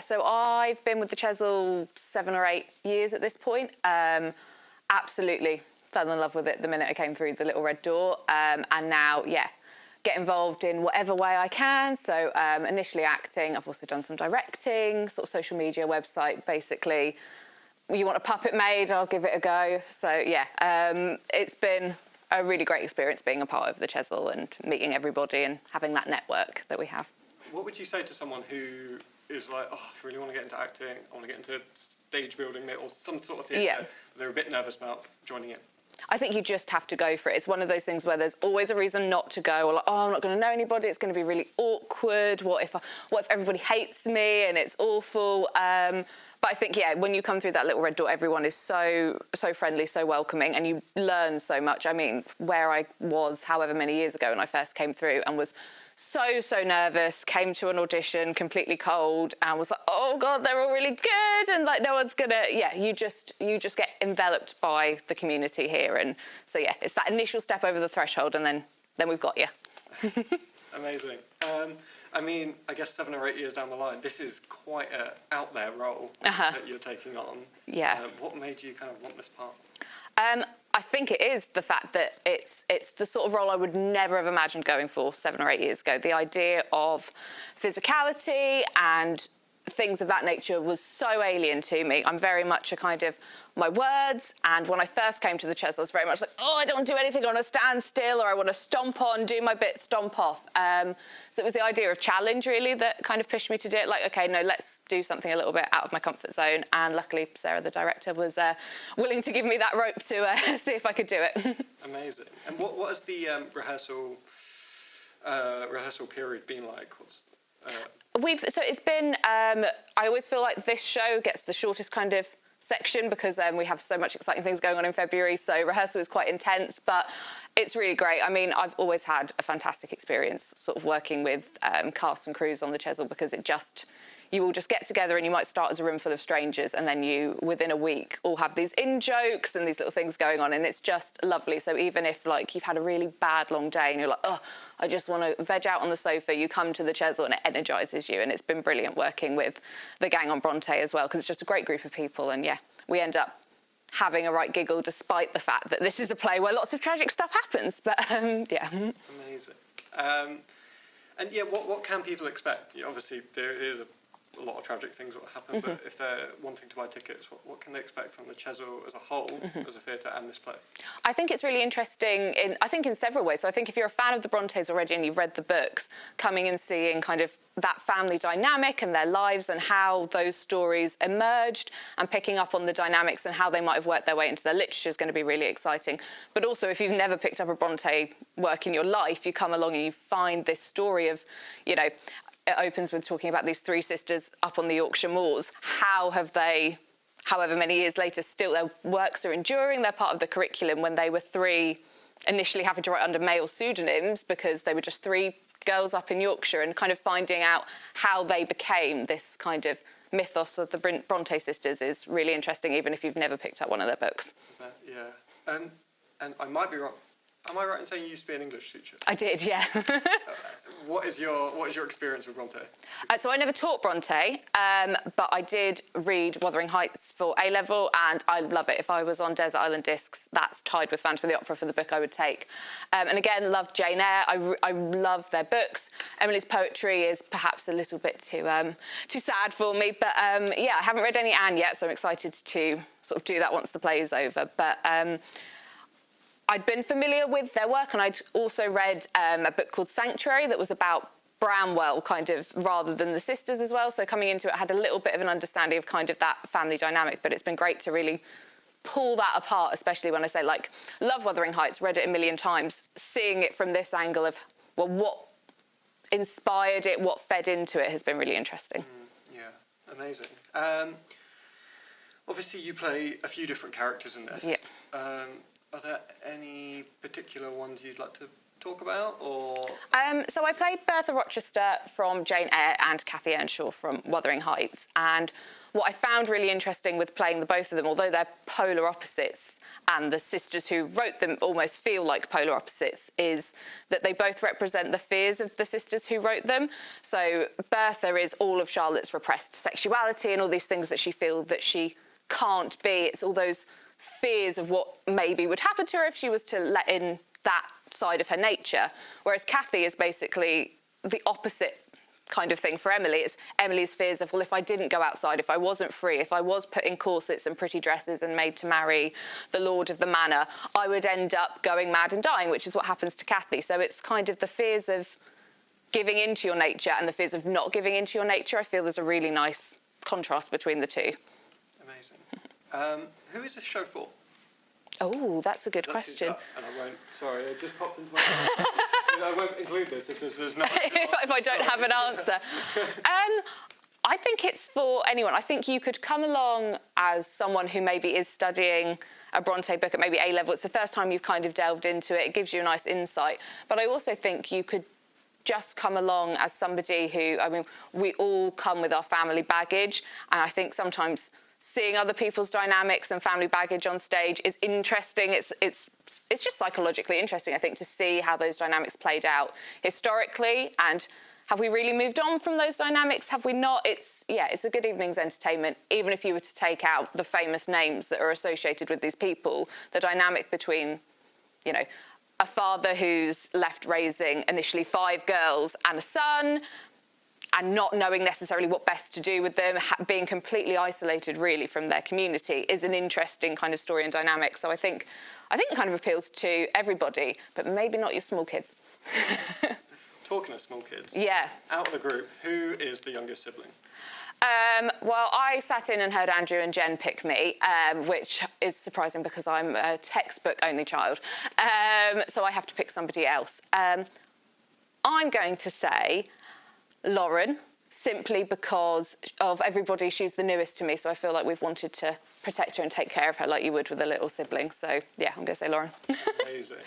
So I've been with the Chesil 7 or 8 years at this point. Absolutely fell in love with it the minute I came through the little red door. And now, get involved in whatever way I can. So initially acting, I've also done some directing, sort of social media, website, basically. You want a puppet made, I'll give it a go. So it's been a really great experience being a part of the Chesil and meeting everybody and having that network that we have. What would you say to someone who is like, oh, I really want to get into acting, I want to get into stage building or some sort of theatre, but they're a bit nervous about joining it? I think you just have to go for it. It's one of those things where there's always a reason not to go, or like, oh, I'm not going to know anybody, it's going to be really awkward, what if everybody hates me and it's awful? But I think, when you come through that little red door, everyone is so friendly, so welcoming, and you learn so much. I mean, where I was however many years ago when I first came through and was so nervous, came to an audition completely cold and was like, oh God, they're all really good, and like no one's gonna, you just get enveloped by the community here. And so it's that initial step over the threshold, and then we've got you. Amazing. I mean, I guess 7 or 8 years down the line, this is quite an out there role that you're taking on. Yeah. What made you kind of want this part? I think it is the fact that it's the sort of role I would never have imagined going for 7 or 8 years ago. The idea of physicality and things of that nature was so alien to me. I'm very much a kind of my words, and when I first came to the Chesil, I was very much like, oh, I don't want to do anything, I want to stand still, or I want to stomp on, do my bit, stomp off. So it was the idea of challenge, really, that kind of pushed me to do it. Like, okay, no, let's do something a little bit out of my comfort zone. And luckily, Sarah, the director, was willing to give me that rope to see if I could do it. Amazing. And what has the rehearsal period been like? So it's been, I always feel like this show gets the shortest kind of section because we have so much exciting things going on in February, so rehearsal is quite intense, but it's really great. I mean, I've always had a fantastic experience sort of working with cast and crews on the Chesil, because you all just get together and you might start as a room full of strangers, and then you, within a week, all have these in-jokes and these little things going on, and it's just lovely. So even if, like, you've had a really bad, long day and you're like, oh, I just want to veg out on the sofa, you come to the Chesil and it energises you, and it's been brilliant working with the gang on Brontë as well, because it's just a great group of people, and we end up having a right giggle despite the fact that this is a play where lots of tragic stuff happens, but Amazing. And what can people expect? Obviously, there is a lot of tragic things that will happen, but if they're wanting to buy tickets, what can they expect from the Chesil as a whole, as a theatre, and this play? I think it's really interesting in several ways. So I think if you're a fan of the Brontes already and you've read the books, coming and seeing kind of that family dynamic and their lives and how those stories emerged, and picking up on the dynamics and how they might have worked their way into their literature is going to be really exciting. But also, if you've never picked up a Brontë work in your life, you come along and you find this story of, it opens with talking about these 3 sisters up on the Yorkshire moors. How have they, however many years later, still their works are enduring? They're part of the curriculum when they were 3, initially having to write under male pseudonyms because they were just 3 girls up in Yorkshire, and kind of finding out how they became this kind of mythos of the Brontë sisters is really interesting, even if you've never picked up one of their books. And I might be wrong. Am I right in saying you used to be an English teacher? I did, yeah. What is your experience with Brontë? So I never taught Brontë, but I did read Wuthering Heights for A-level, and I love it. If I was on Desert Island Discs, that's tied with Phantom of the Opera for the book I would take. And again, loved Jane Eyre. I love their books. Emily's poetry is perhaps a little bit too sad for me, but I haven't read any Anne yet, so I'm excited to sort of do that once the play is over. But I'd been familiar with their work, and I'd also read a book called Sanctuary that was about Bramwell, kind of, rather than the sisters as well. So coming into it, I had a little bit of an understanding of kind of that family dynamic, but it's been great to really pull that apart, especially when I say, like, love Wuthering Heights, read it a million times, seeing it from this angle of, well, what inspired it, what fed into it has been really interesting. Amazing. Obviously, you play a few different characters in this. Yeah. Are there any particular ones you'd like to talk about, or? So I played Bertha Rochester from Jane Eyre and Cathy Earnshaw from Wuthering Heights, and what I found really interesting with playing the both of them, although they're polar opposites and the sisters who wrote them almost feel like polar opposites, is that they both represent the fears of the sisters who wrote them. So Bertha is all of Charlotte's repressed sexuality and all these things that she feels that she can't be. It's all those fears of what maybe would happen to her if she was to let in that side of her nature. Whereas Cathy is basically the opposite kind of thing for Emily. It's Emily's fears of, well, if I didn't go outside, if I wasn't free, if I was put in corsets and pretty dresses and made to marry the lord of the manor, I would end up going mad and dying, which is what happens to Cathy. So it's kind of the fears of giving into your nature and the fears of not giving into your nature. I feel there's a really nice contrast between the two. Amazing. Who is this show for? Oh, that's a good question. And I won't, sorry, it just popped into my head. I won't include this if there's not. If I don't have an answer. I think it's for anyone. I think you could come along as someone who maybe is studying a Brontë book at maybe A level. It's the first time you've kind of delved into it. It gives you a nice insight. But I also think you could just come along as somebody who, I mean, we all come with our family baggage. And I think sometimes seeing other people's dynamics and family baggage on stage is interesting. It's just psychologically interesting, I think, to see how those dynamics played out historically, and have we really moved on from those dynamics? Have we not? It's a good evening's entertainment. Even if you were to take out the famous names that are associated with these people, the dynamic between, you know, a father who's left raising initially 5 girls and a son, and not knowing necessarily what best to do with them, being completely isolated really from their community, is an interesting kind of story and dynamic. So I think it kind of appeals to everybody, but maybe not your small kids. Talking of small kids, yeah. Out of the group, who is the youngest sibling? Well, I sat in and heard Andrew and Jen pick me, which is surprising because I'm a textbook only child. So I have to pick somebody else. I'm going to say Lauren, simply because of everybody. She's the newest to me, so I feel like we've wanted to protect her and take care of her like you would with a little sibling. So, yeah, I'm going to say Lauren. Amazing.